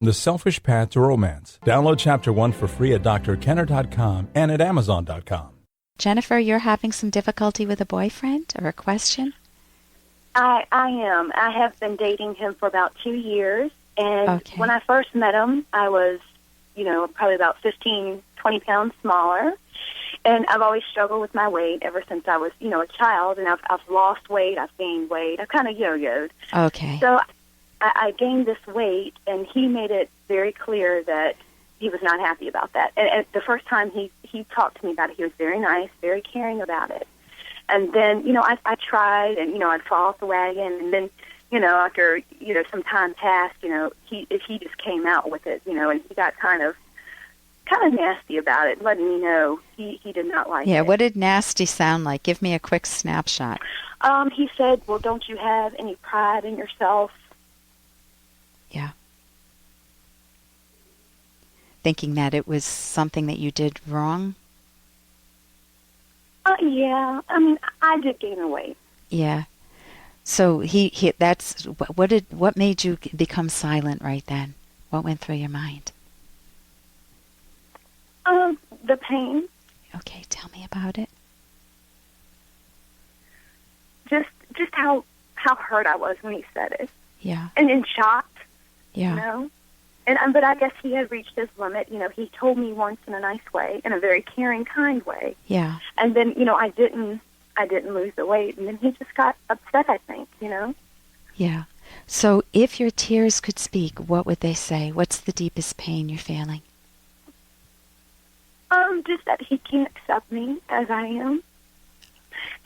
The Selfish Path to Romance. Download Chapter 1 for free at drkenner.com and at amazon.com. Jennifer, you're having some difficulty with a boyfriend or a question? I am. I have been dating him for about 2 years. And when I first met him, I was, probably about 15, 20 pounds smaller. And I've always struggled with my weight ever since I was, a child. And I've lost weight. I've gained weight. I've kind of yo-yoed. Okay. So I gained this weight, and he made it very clear that he was not happy about that. And the first time he talked to me about it, he was very nice, very caring about it. And then, I tried, and, I'd fall off the wagon. And then, after, some time passed, he just came out with it, and he got kind of nasty about it, letting me know he did not like it. Yeah, what did nasty sound like? Give me a quick snapshot. He said, well, don't you have any pride in yourself? Yeah. Thinking that it was something that you did wrong? Yeah. I mean, I did gain the weight. Yeah. So what made you become silent right then? What went through your mind? The pain. Okay, tell me about it. Just how hurt I was when he said it. Yeah. And in shock. Yeah. But I guess he had reached his limit. He told me once in a nice way, in a very caring, kind way. Yeah. And then, I didn't lose the weight, and then he just got upset, I think, Yeah. So if your tears could speak, what would they say? What's the deepest pain you're feeling? Just that he can't accept me as I am.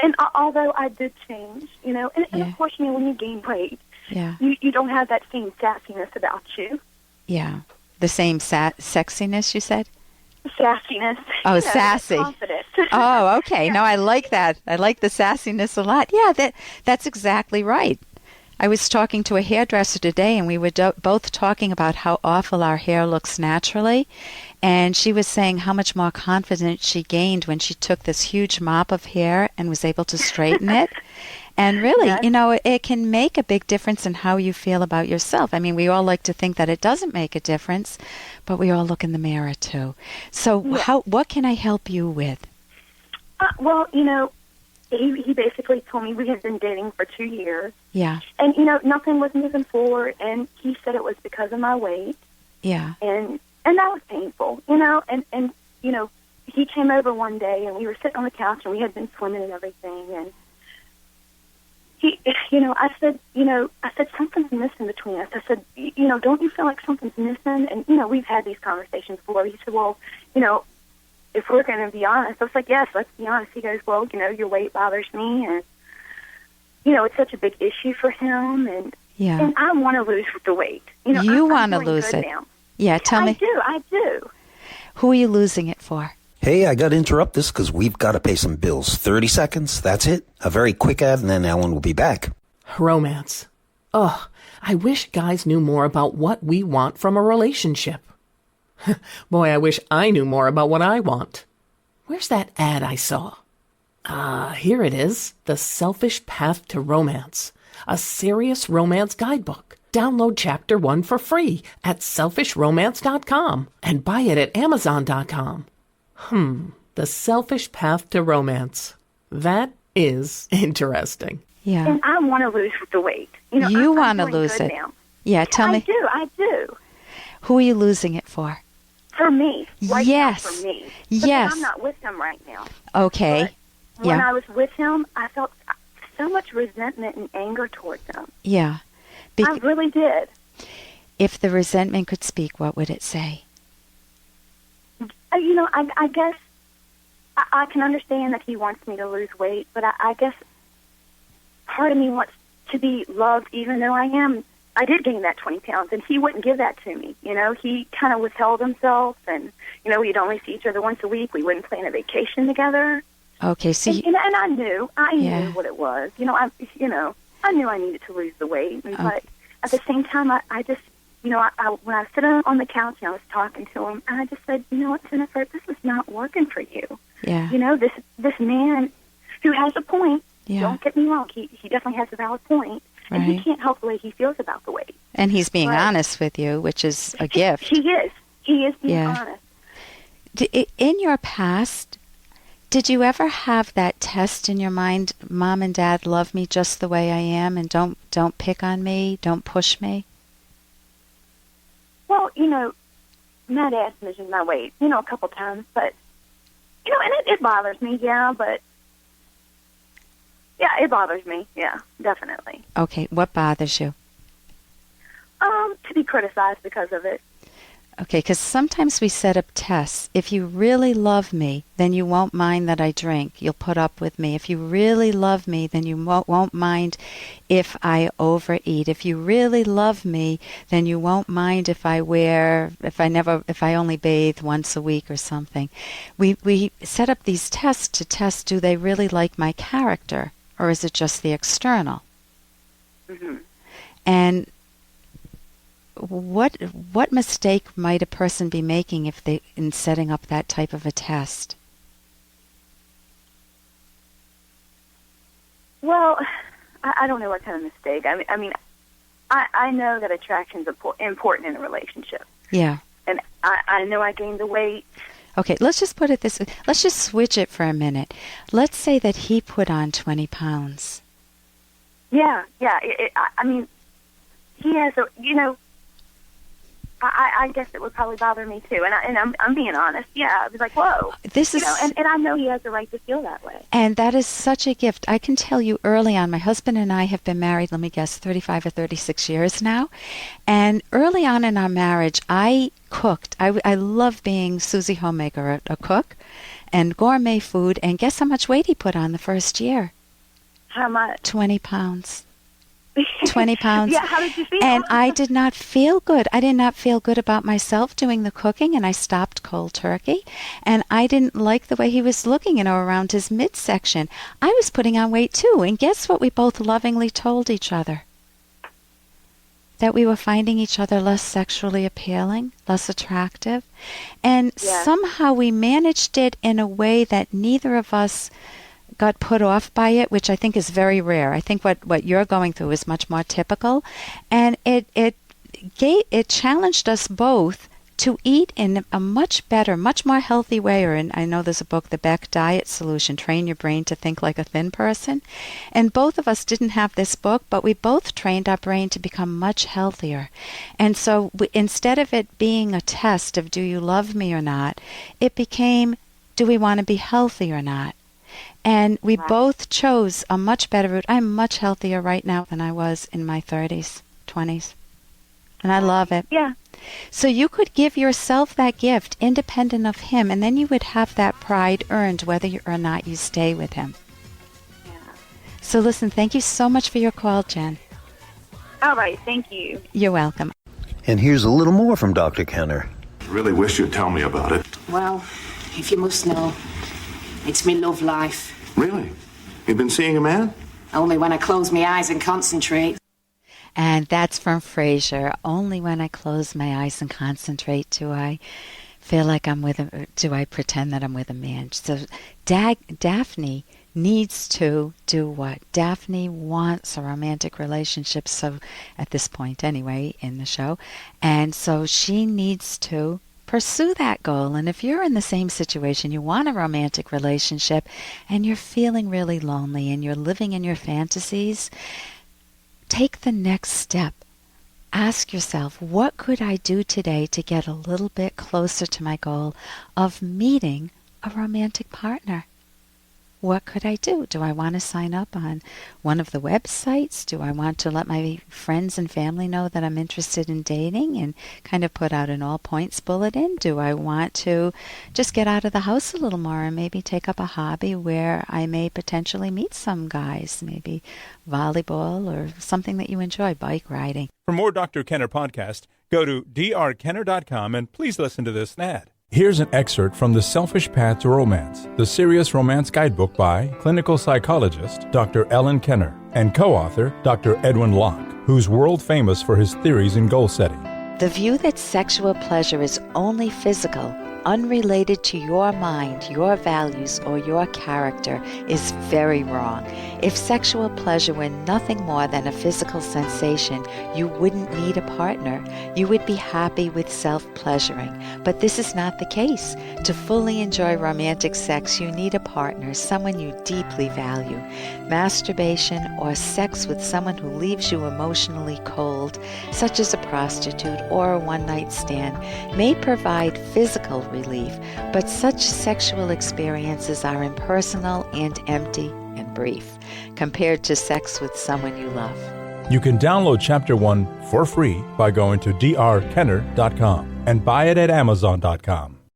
And although I did change, and of course, when you gain weight, you don't have that same sassiness about you. Yeah. The same sexiness, you said? Sassiness. Oh, sassy. Confidence. Oh, okay. No, I like that. I like the sassiness a lot. Yeah, that's exactly right. I was talking to a hairdresser today, and we were both talking about how awful our hair looks naturally. And she was saying how much more confidence she gained when she took this huge mop of hair and was able to straighten it. And really, it can make a big difference in how you feel about yourself. I mean, we all like to think that it doesn't make a difference, but we all look in the mirror too. So what can I help you with? Well, he basically told me we had been dating for 2 years. Yeah. And, nothing was moving forward, and he said it was because of my weight. Yeah. And that was painful, and he came over one day, and we were sitting on the couch, and we had been swimming and everything, and I said, something's missing between us. I said, don't you feel like something's missing? And, we've had these conversations before. He said, well, if we're going to be honest. I was like, yes, let's be honest. He goes, well, your weight bothers me, and, it's such a big issue for him, and I want to lose the weight. You want to lose it. Now. Yeah, tell me. I do. Who are you losing it for? Hey, I got to interrupt this because we've got to pay some bills. 30 seconds, that's it. A very quick ad, and then Ellen will be back. Romance. Ugh, I wish guys knew more about what we want from a relationship. Boy, I wish I knew more about what I want. Where's that ad I saw? Here it is. The Selfish Path to Romance. A serious romance guidebook. Download Chapter 1 for free at selfishromance.com and buy it at amazon.com. The Selfish Path to Romance. That is interesting. Yeah. And I want to lose the weight. You want to lose it. Now. Yeah, tell me. I do. Who are you losing it for? For me. Right yes. Now for me. Yes. I'm not with him right now. Okay. But when I was with him, I felt so much resentment and anger towards him. Yeah. I really did. If the resentment could speak, what would it say? I guess I can understand that he wants me to lose weight, but I guess part of me wants to be loved even though I did gain that 20 pounds, and he wouldn't give that to me. He kind of withheld himself, and, we'd only see each other once a week. We wouldn't plan a vacation together. Okay, so and I knew what it was. I knew I needed to lose the weight, but at the same time, I just, when I was sitting on the couch and I was talking to him, and I just said, you know what, Jennifer, this is not working for you. Yeah. This man who has a point. Yeah. Don't get me wrong, he definitely has a valid point. And he Right. can't help the way he feels about the weight. And he's being Right. honest with you, which is a gift. He is. He is being Yeah. honest. In your past, did you ever have that test in your mind, Mom and Dad love me just the way I am and don't pick on me, don't push me? Well, Matt asked measured my weight, a couple times, but, and it bothers me, yeah, but, yeah, it bothers me, yeah, definitely. Okay, what bothers you? To be criticized because of it. Okay, because sometimes we set up tests. If you really love me, then you won't mind that I drink. You'll put up with me. If you really love me, then you won't mind if I overeat. If you really love me, then you won't mind if I only bathe once a week or something. We set up these tests to test, do they really like my character, or is it just the external? Mm-hmm. And what mistake might a person be making in setting up that type of a test? Well, I don't know what kind of mistake. I know that attraction's important in a relationship. Yeah. And I know I gained the weight. Okay, let's just put it this way. Let's just switch it for a minute. Let's say that he put on 20 pounds. Yeah. He has I guess it would probably bother me too, and I'm being honest. Yeah, I was like, whoa, and I know he has the right to feel that way. And that is such a gift. I can tell you early on, my husband and I have been married, let me guess, 35 or 36 years now. And early on in our marriage, I cooked. I love being Susie Homemaker, a cook, and gourmet food. And guess how much weight he put on the first year? How much? 20 pounds. 20 pounds. Yeah, how did you feel? And I did not feel good. I did not feel good about myself doing the cooking, and I stopped cold turkey. And I didn't like the way he was looking, around his midsection. I was putting on weight too. And guess what we both lovingly told each other? That we were finding each other less sexually appealing, less attractive. And somehow we managed it in a way that neither of us got put off by it, which I think is very rare. I think what you're going through is much more typical, and it challenged us both to eat in a much better, much more healthy way. Or I know there's a book, The Beck Diet Solution, Train Your Brain to Think Like a Thin Person. And both of us didn't have this book, but we both trained our brain to become much healthier. And so instead of it being a test of do you love me or not, it became do we want to be healthy or not? And we both chose a much better route. I'm much healthier right now than I was in my 30s, 20s. And I love it. Yeah. So you could give yourself that gift independent of him, and then you would have that pride earned whether or not you stay with him. Yeah. So listen, thank you so much for your call, Jen. All right, thank you. You're welcome. And here's a little more from Dr. Kenner. Really wish you'd tell me about it. Well, if you must know, it's me love life. Really? You've been seeing a man? Only when I close my eyes and concentrate. And that's from Frasier. Only when I close my eyes and concentrate do I feel like do I pretend that I'm with a man. So Daphne needs to do what? Daphne wants a romantic relationship, so at this point anyway in the show. And so she needs to pursue that goal. And if you're in the same situation, you want a romantic relationship and you're feeling really lonely and you're living in your fantasies, take the next step. Ask yourself, what could I do today to get a little bit closer to my goal of meeting a romantic partner? What could I do? Do I want to sign up on one of the websites? Do I want to let my friends and family know that I'm interested in dating and kind of put out an all points bulletin? Do I want to just get out of the house a little more and maybe take up a hobby where I may potentially meet some guys, maybe volleyball or something that you enjoy, bike riding? For more Dr. Kenner podcast, go to drkenner.com and please listen to this ad. Here's an excerpt from The Selfish Path to Romance, the Serious Romance Guidebook by clinical psychologist Dr. Ellen Kenner and co-author Dr. Edwin Locke, who's world famous for his theories in goal setting. The view that sexual pleasure is only physical unrelated to your mind, your values, or your character is very wrong. If sexual pleasure were nothing more than a physical sensation, you wouldn't need a partner. You would be happy with self-pleasuring. But this is not the case. To fully enjoy romantic sex, you need a partner, someone you deeply value. Masturbation or sex with someone who leaves you emotionally cold, such as a prostitute or a one-night stand, may provide physical relief, but such sexual experiences are impersonal and empty and brief compared to sex with someone you love. You can download Chapter 1 for free by going to drkenner.com and buy it at amazon.com.